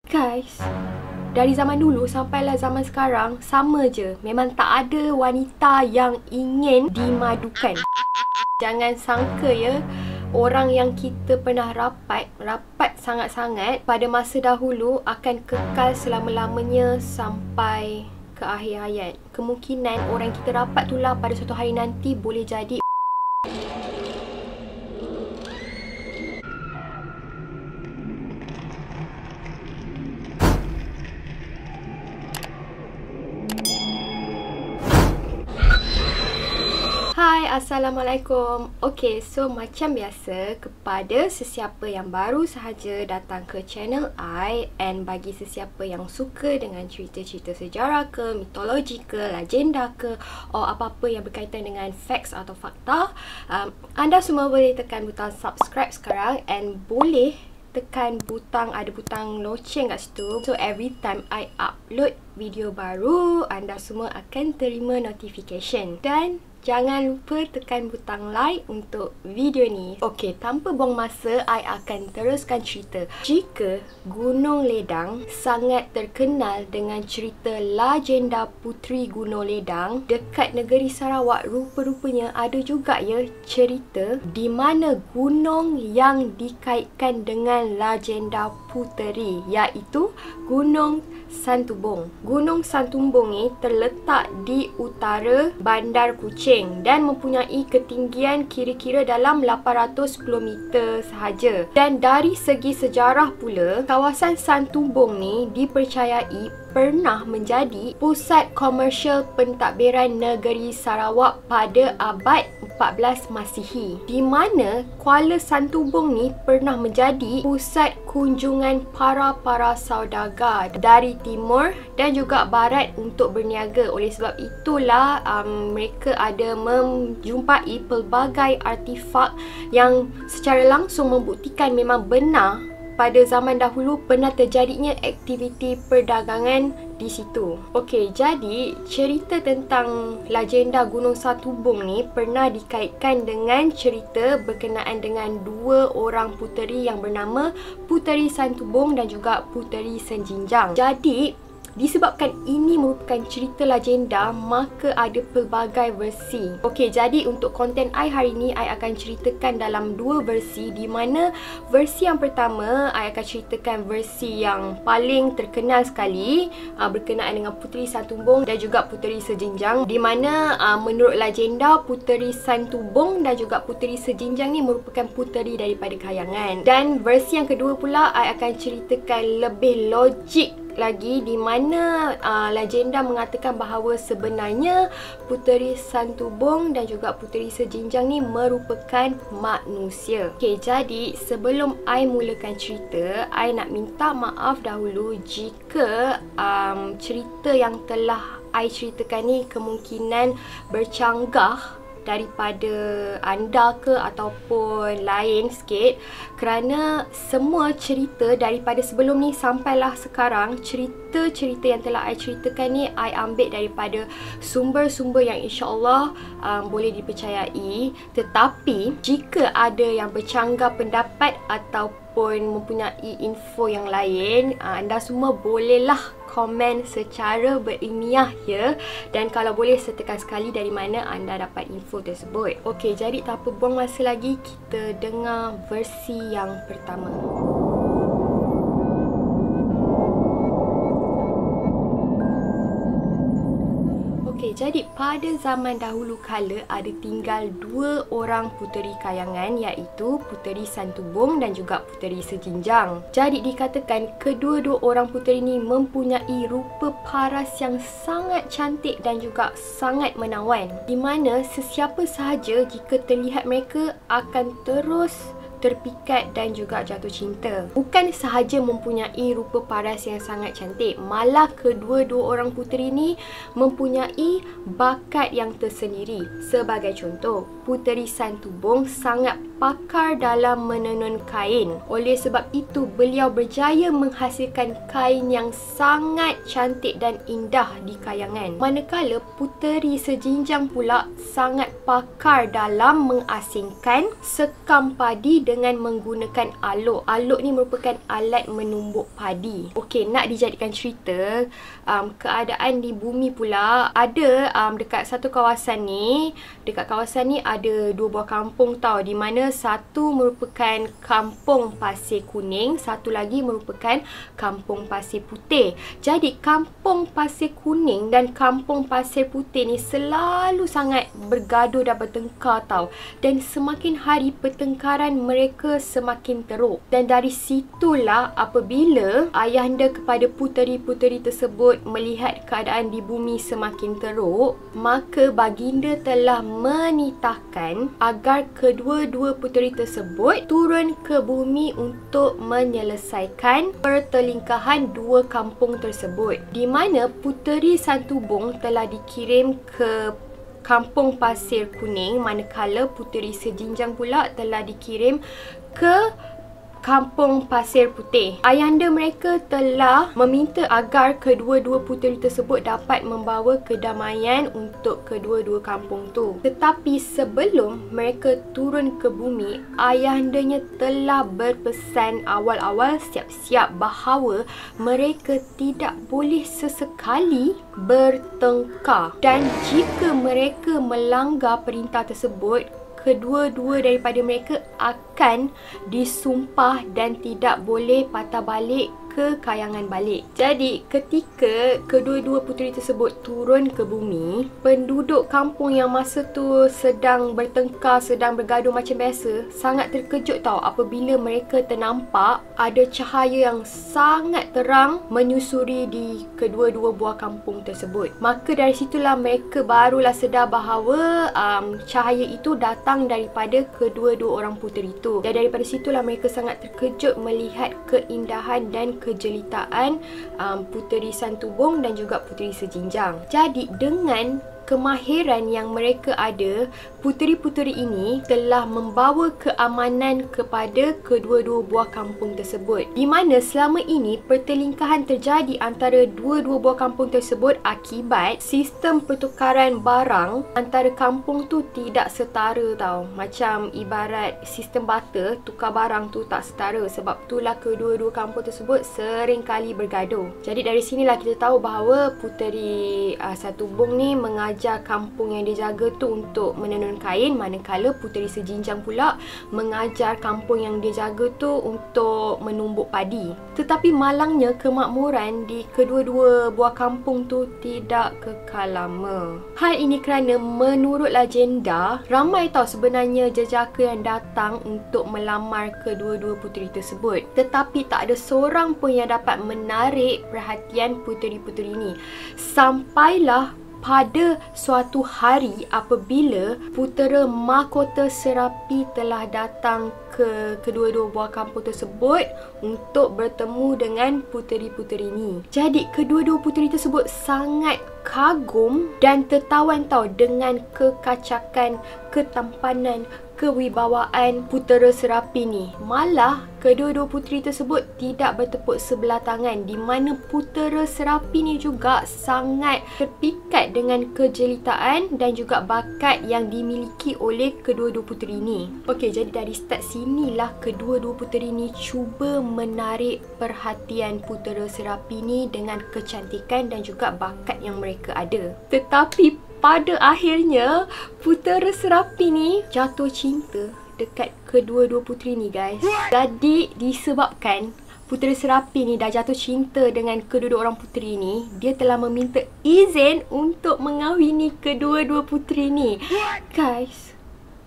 Guys, dari zaman dulu sampailah zaman sekarang sama je. Memang tak ada wanita yang ingin dimadukan. Jangan sangka ya, orang yang kita pernah rapat sangat-sangat pada masa dahulu akan kekal selama-lamanya sampai ke akhir hayat. Kemungkinan orang yang kita rapat itulah pada suatu hari nanti boleh jadi Hai, Assalamualaikum. Okay, so macam biasa, kepada sesiapa yang baru sahaja datang ke channel I, and bagi sesiapa yang suka dengan cerita-cerita sejarah ke, mitologi ke, legenda ke, atau apa-apa yang berkaitan dengan facts atau fakta, anda semua boleh tekan butang subscribe sekarang, and boleh tekan butang, ada butang loceng kat situ. So every time I upload video baru, anda semua akan terima notification. Dan jangan lupa tekan butang like untuk video ni. Okey, tanpa buang masa, I akan teruskan cerita. Jika Gunung Ledang sangat terkenal dengan cerita legenda Puteri Gunung Ledang, dekat negeri Sarawak rupa-rupanya ada juga ya cerita di mana gunung yang dikaitkan dengan legenda Puteri, iaitu Gunung Santubong. Gunung Santubong ni terletak di utara Bandar Kuching dan mempunyai ketinggian kira-kira dalam 810 meter sahaja. Dan dari segi sejarah pula, kawasan Santubong ni dipercayai pernah menjadi pusat komersial pentadbiran negeri Sarawak pada abad 14 Masihi, di mana Kuala Santubong ni pernah menjadi pusat kunjungan para saudagar dari timur dan juga barat untuk berniaga. Oleh sebab itulah mereka ada menjumpai pelbagai artifak yang secara langsung membuktikan memang benar pada zaman dahulu pernah terjadinya aktiviti perdagangan di situ. Okey, jadi cerita tentang legenda Gunung Santubong ni pernah dikaitkan dengan cerita berkenaan dengan dua orang puteri yang bernama Puteri Santubong dan juga Puteri Senjinjang. Jadi disebabkan ini merupakan cerita legenda, maka ada pelbagai versi. Okey, jadi untuk konten I hari ni, I akan ceritakan dalam dua versi, di mana versi yang pertama, I akan ceritakan versi yang paling terkenal sekali berkenaan dengan Puteri Santubong dan juga Puteri Senjinjang, di mana menurut legenda Puteri Santubong dan juga Puteri Senjinjang ni merupakan puteri daripada kayangan. Dan versi yang kedua pula, I akan ceritakan lebih logik lagi, di mana legenda mengatakan bahawa sebenarnya Puteri Santubong dan juga Puteri Senjinjang ni merupakan manusia. Okey, jadi sebelum I mulakan cerita, I nak minta maaf dahulu jika cerita yang telah I ceritakan ni kemungkinan bercanggah daripada anda ke ataupun lain sikit, kerana semua cerita daripada sebelum ni sampailah sekarang, cerita-cerita yang telah I ceritakan ni I ambil daripada sumber-sumber yang insya-Allah boleh dipercayai. Tetapi jika ada yang bercanggah pendapat ataupun mempunyai info yang lain, anda semua bolehlah komen secara berilmiah ya, dan kalau boleh sertakan sekali dari mana anda dapat info tersebut. Okey, jadi tanpa buang masa lagi, kita dengar versi yang pertama. Okey, jadi pada zaman dahulu kala ada tinggal dua orang puteri kayangan, iaitu Puteri Santubong dan juga Puteri Senjinjang. Jadi dikatakan kedua-dua orang puteri ni mempunyai rupa paras yang sangat cantik dan juga sangat menawan, di mana sesiapa sahaja jika terlihat mereka akan terus terpikat dan juga jatuh cinta. Bukan sahaja mempunyai rupa paras yang sangat cantik, malah kedua-dua orang puteri ni mempunyai bakat yang tersendiri. Sebagai contoh, Puteri Santubong sangat pakar dalam menenun kain. Oleh sebab itu, beliau berjaya menghasilkan kain yang sangat cantik dan indah di kayangan. Manakala Puteri Sejinjang pula sangat pakar dalam mengasingkan sekam padi dengan menggunakan aluk. Aluk ni merupakan alat menumbuk padi. Okey, nak dijadikan cerita, keadaan di bumi pula ada dekat satu kawasan ni. Dekat kawasan ni ada dua buah kampung tau, di mana satu merupakan kampung pasir kuning, satu lagi merupakan kampung pasir putih. Jadi kampung pasir kuning dan kampung pasir putih ni selalu sangat bergaduh dan bertengkar tau. Dan semakin hari pertengkaran mereka semakin teruk. Dan dari situlah apabila ayahanda kepada puteri-puteri tersebut melihat keadaan di bumi semakin teruk, maka baginda telah menitahkan agar kedua-dua puteri tersebut turun ke bumi untuk menyelesaikan pertelingkahan dua kampung tersebut, di mana Puteri Santubong telah dikirim ke kampung pasir kuning, manakala Puteri Sejinjang pula telah dikirim ke kampung pasir putih. Ayahanda mereka telah meminta agar kedua-dua puteri tersebut dapat membawa kedamaian untuk kedua-dua kampung tu. Tetapi sebelum mereka turun ke bumi, ayahandanya telah berpesan awal-awal siap-siap bahawa mereka tidak boleh sesekali bertengkar. Dan jika mereka melanggar perintah tersebut, kedua-dua daripada mereka akan disumpah dan tidak boleh patah balik ke kayangan balik. Jadi ketika kedua-dua puteri tersebut turun ke bumi, penduduk kampung yang masa tu sedang bertengkar, sedang bergaduh macam biasa, sangat terkejut tau apabila mereka ternampak ada cahaya yang sangat terang menyusuri di kedua-dua buah kampung tersebut. Maka dari situlah mereka barulah sedar bahawa cahaya itu datang daripada kedua-dua orang puteri itu. Dan daripada situlah mereka sangat terkejut melihat keindahan dan kejelitaan Puteri Santubong dan juga Puteri Sejinjang. Jadi dengan kemahiran yang mereka ada, puteri-puteri ini telah membawa keamanan kepada kedua-dua buah kampung tersebut. Di mana selama ini pertelingkahan terjadi antara dua-dua buah kampung tersebut akibat sistem pertukaran barang antara kampung tu tidak setara tau. Macam ibarat sistem barter, tukar barang tu tak setara. Sebab itulah kedua-dua kampung tersebut sering kali bergaduh. Jadi dari sinilah kita tahu bahawa Puteri Santubong ni mengajar kampung yang dia jaga tu untuk menenun kain, manakala Puteri Sejinjang pula mengajar kampung yang dia jaga tu untuk menumbuk padi. Tetapi malangnya kemakmuran di kedua-dua buah kampung tu tidak kekal lama. Hal ini kerana menurut legenda, ramai tau sebenarnya jejaka yang datang untuk melamar kedua-dua puteri tersebut. Tetapi tak ada seorang pun yang dapat menarik perhatian puteri-puteri ini. Sampailah pada suatu hari apabila putera mahkota Serapi telah datang ke kedua-dua buah kampung tersebut untuk bertemu dengan puteri-puteri ini. Jadi kedua-dua puteri tersebut sangat kagum dan tertawan tau dengan kekacakan, ketampanan, kewibawaan putera Serapi ni. Malah kedua-dua puteri tersebut tidak bertepuk sebelah tangan, di mana putera Serapi ni juga sangat terpikat dengan kejelitaan dan juga bakat yang dimiliki oleh kedua-dua puteri ni. Okey, jadi dari start sinilah kedua-dua puteri ni cuba menarik perhatian putera Serapi ni dengan kecantikan dan juga bakat yang mereka ada. Tetapi pada akhirnya putera Serapi ni jatuh cinta dekat kedua-dua puteri ni, guys. Jadi disebabkan putera Serapi ni dah jatuh cinta dengan kedua-dua orang puteri ni, dia telah meminta izin untuk mengahwini kedua-dua puteri ni. Guys,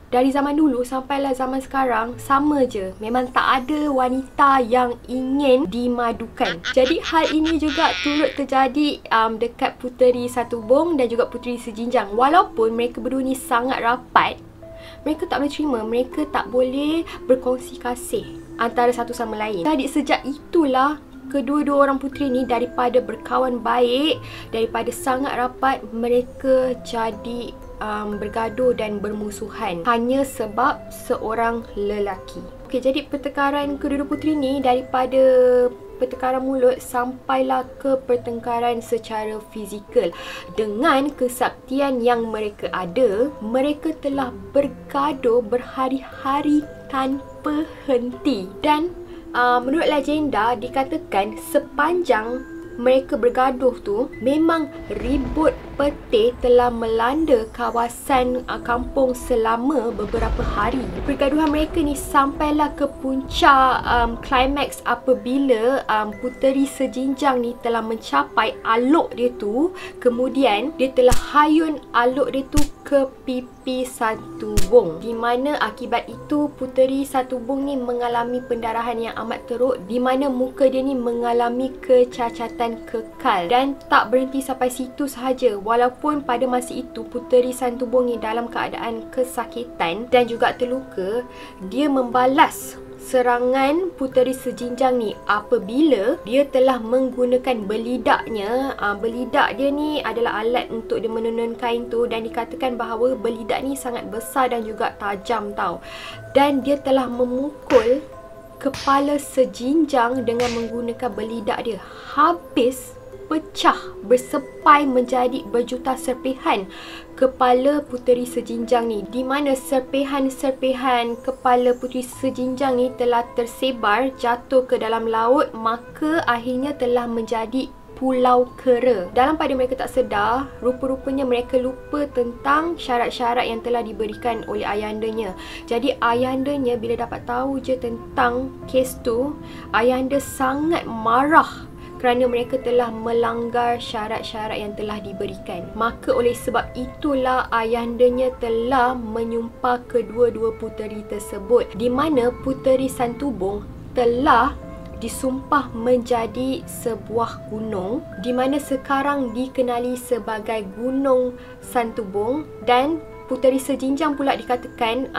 dari zaman dulu sampailah zaman sekarang sama je. Memang tak ada wanita yang ingin dimadukan. Jadi hal ini juga turut terjadi dekat Puteri Santubong dan juga Puteri Sejinjang. Walaupun mereka berdua ni sangat rapat, mereka tak boleh terima, mereka tak boleh berkongsi kasih antara satu sama lain. Jadi sejak itulah kedua-dua orang puteri ni daripada berkawan baik, daripada sangat rapat, mereka jadi bergaduh dan bermusuhan hanya sebab seorang lelaki. Okey, jadi pertengkaran kedua-dua puteri ni daripada pertengkaran mulut sampailah ke pertengkaran secara fizikal. Dengan kesaktian yang mereka ada, mereka telah bergaduh berhari-hari tanpa henti. Dan menurut legenda dikatakan sepanjang mereka bergaduh tu memang ribut peti telah melanda kawasan kampung selama beberapa hari. Pergaduhan mereka ni sampailah ke puncak climax apabila puteri sejinjang ni telah mencapai aluk dia tu, kemudian dia telah hayun aluk dia tu ke pipi Santubong, di mana akibat itu puteri Santubong ni mengalami pendarahan yang amat teruk, di mana muka dia ni mengalami kecacatan kekal. Dan tak berhenti sampai situ sahaja, walaupun pada masa itu puteri Santubong ni dalam keadaan kesakitan dan juga terluka, dia membalas serangan puteri sejinjang ni apabila dia telah menggunakan belidaknya. Belidak dia ni adalah alat untuk dia menenun kain tu, dan dikatakan bahawa belidak ni sangat besar dan juga tajam tau. Dan dia telah memukul kepala sejinjang dengan menggunakan belidak dia. Habis pecah, bersepai menjadi berjuta serpihan kepala puteri sejinjang ni, di mana serpihan-serpihan kepala puteri sejinjang ni telah tersebar jatuh ke dalam laut, maka akhirnya telah menjadi Pulau Kera. Dalam pada mereka tak sedar, rupa-rupanya mereka lupa tentang syarat-syarat yang telah diberikan oleh ayandanya. Jadi ayandanya bila dapat tahu je tentang kes tu, ayanda sangat marah kerana mereka telah melanggar syarat-syarat yang telah diberikan. Maka oleh sebab itulah ayandanya telah menyumpah kedua-dua puteri tersebut, di mana puteri Santubong telah disumpah menjadi sebuah gunung, di mana sekarang dikenali sebagai Gunung Santubong. Dan puteri sejinjang pula dikatakan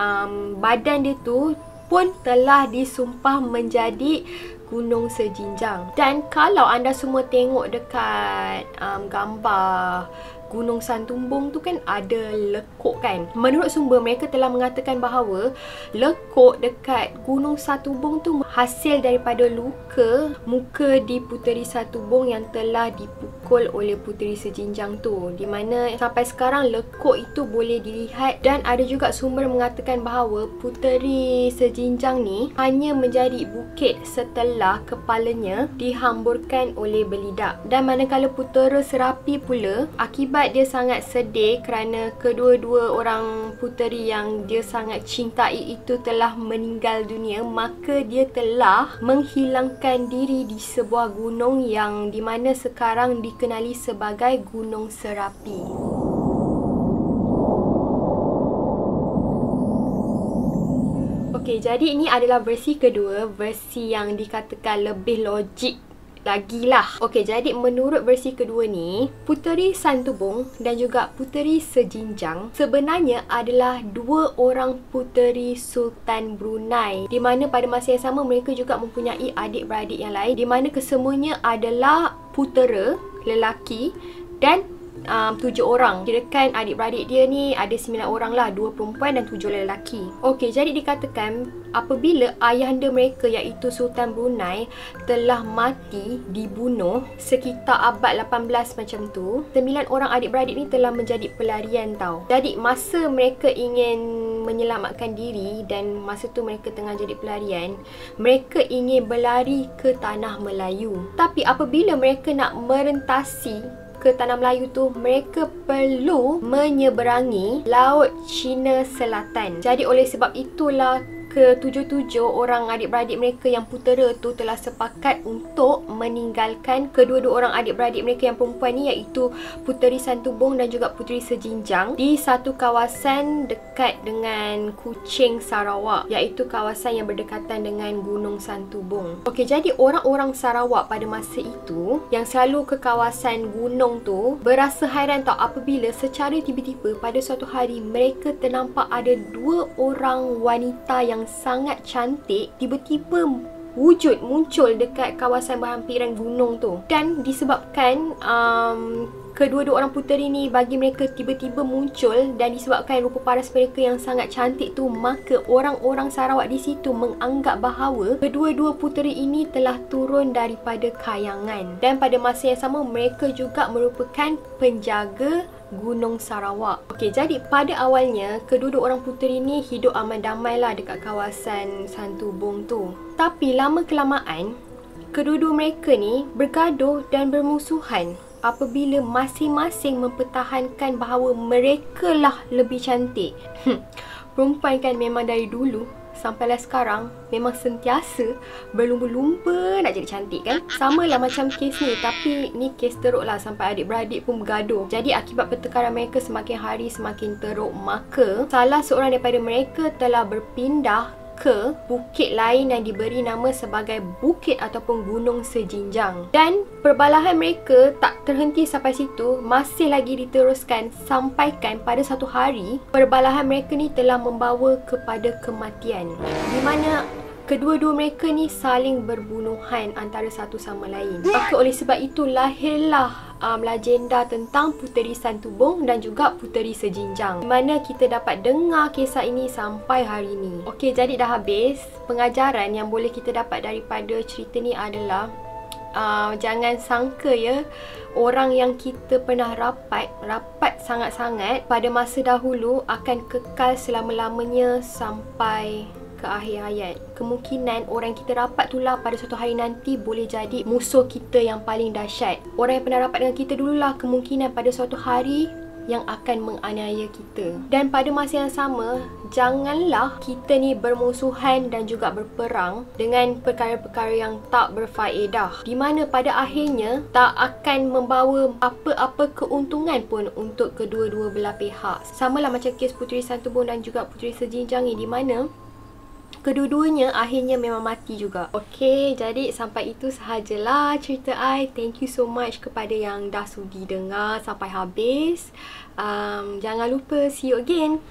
badan dia tu pun telah disumpah menjadi Gunung Sejinjang. Dan kalau anda semua tengok dekat gambar Gunung Santubong tu kan ada lekuk kan. Menurut sumber mereka telah mengatakan bahawa lekuk dekat Gunung Santubong tu hasil daripada luka muka di puteri Santubong yang telah dipukul oleh puteri sejinjang tu, di mana sampai sekarang lekuk itu boleh dilihat. Dan ada juga sumber mengatakan bahawa puteri sejinjang ni hanya menjadi bukit setelah kepalanya dihamburkan oleh belidak. Dan manakala putera Serapi pula, akibat dia sangat sedih kerana kedua-dua orang puteri yang dia sangat cintai itu telah meninggal dunia, maka dia telah menghilangkan diri di sebuah gunung yang di mana sekarang dikenali sebagai Gunung Serapi. Okey, jadi ini adalah versi kedua, versi yang dikatakan lebih logik lagi lah. Okey, jadi menurut versi kedua ni, puteri Santubong dan juga puteri sejinjang sebenarnya adalah dua orang puteri Sultan Brunei, di mana pada masa yang sama mereka juga mempunyai adik-beradik yang lain, di mana kesemuanya adalah putera lelaki dan 7 orang. Kirakan adik-beradik dia ni ada 9 orang lah, 2 perempuan dan 7 lelaki. Okey, jadi dikatakan apabila ayahanda mereka iaitu Sultan Brunei telah mati, dibunuh sekitar abad 18 macam tu, 9 orang adik-beradik ni telah menjadi pelarian tau. Jadi masa mereka ingin menyelamatkan diri dan masa tu mereka tengah jadi pelarian, mereka ingin berlari ke Tanah Melayu. Tapi apabila mereka nak merentasi ke Tanah Melayu tu, mereka perlu menyeberangi Laut Cina Selatan. Jadi oleh sebab itulah ke-7 orang adik-beradik mereka yang putera tu telah sepakat untuk meninggalkan kedua-dua orang adik-beradik mereka yang perempuan ni, iaitu puteri Santubong dan juga puteri sejinjang, di satu kawasan dekat dengan Kuching, Sarawak, iaitu kawasan yang berdekatan dengan Gunung Santubong. Okey, jadi orang-orang Sarawak pada masa itu yang selalu ke kawasan gunung tu berasa hairan tau apabila secara tiba-tiba pada suatu hari mereka ternampak ada 2 orang wanita yang sangat cantik tiba-tiba wujud muncul dekat kawasan berhampiran gunung tu. Dan disebabkan kedua-dua orang puteri ni, bagi mereka tiba-tiba muncul dan disebabkan rupa paras mereka yang sangat cantik tu, maka orang-orang Sarawak di situ menganggap bahawa kedua-dua puteri ini telah turun daripada kayangan. Dan pada masa yang sama, mereka juga merupakan penjaga Gunung Sarawak. Okey, jadi pada awalnya kedua-dua orang puteri ni hidup aman damai lah dekat kawasan Santubong tu. Tapi lama kelamaan kedua-dua mereka ni bergaduh dan bermusuhan apabila masing-masing mempertahankan bahawa mereka lah lebih cantik. Perempuan kan memang dari dulu sampailah sekarang memang sentiasa berlumba-lumba nak jadi cantik kan. Sama lah macam kes ni, tapi ni kes teruk lah sampai adik-beradik pun bergaduh. Jadi akibat pertengkaran mereka semakin hari semakin teruk, maka salah seorang daripada mereka telah berpindah ke bukit lain yang diberi nama sebagai bukit ataupun gunung sejinjang. Dan perbalahan mereka tak terhenti sampai situ, masih lagi diteruskan sampaikan pada satu hari perbalahan mereka ni telah membawa kepada kematian, di mana kedua-dua mereka ni saling berbunuhan antara satu sama lain. Maka oleh sebab itu lahirlah legenda tentang Puteri Santubong dan juga Puteri Sejinjang, di mana kita dapat dengar kisah ini sampai hari ini. Okey, jadi dah habis. Pengajaran yang boleh kita dapat daripada cerita ni adalah jangan sangka ya, orang yang kita pernah rapat sangat-sangat pada masa dahulu akan kekal selama-lamanya sampai ke akhir hayat. Kemungkinan orang yang kita rapat tu lah pada suatu hari nanti boleh jadi musuh kita yang paling dahsyat. Orang yang pernah rapat dengan kita dululah kemungkinan pada suatu hari yang akan menganiaya kita. Dan pada masa yang sama, janganlah kita ni bermusuhan dan juga berperang dengan perkara-perkara yang tak berfaedah, di mana pada akhirnya tak akan membawa apa-apa keuntungan pun untuk kedua-dua belah pihak. Samalah macam kes Puteri Santubong dan juga Puteri Sejinjang ni, di mana kedua-duanya akhirnya memang mati juga. Okey, jadi sampai itu sahajalah cerita I. Thank you so much kepada yang dah sudi dengar sampai habis. Jangan lupa, see you again.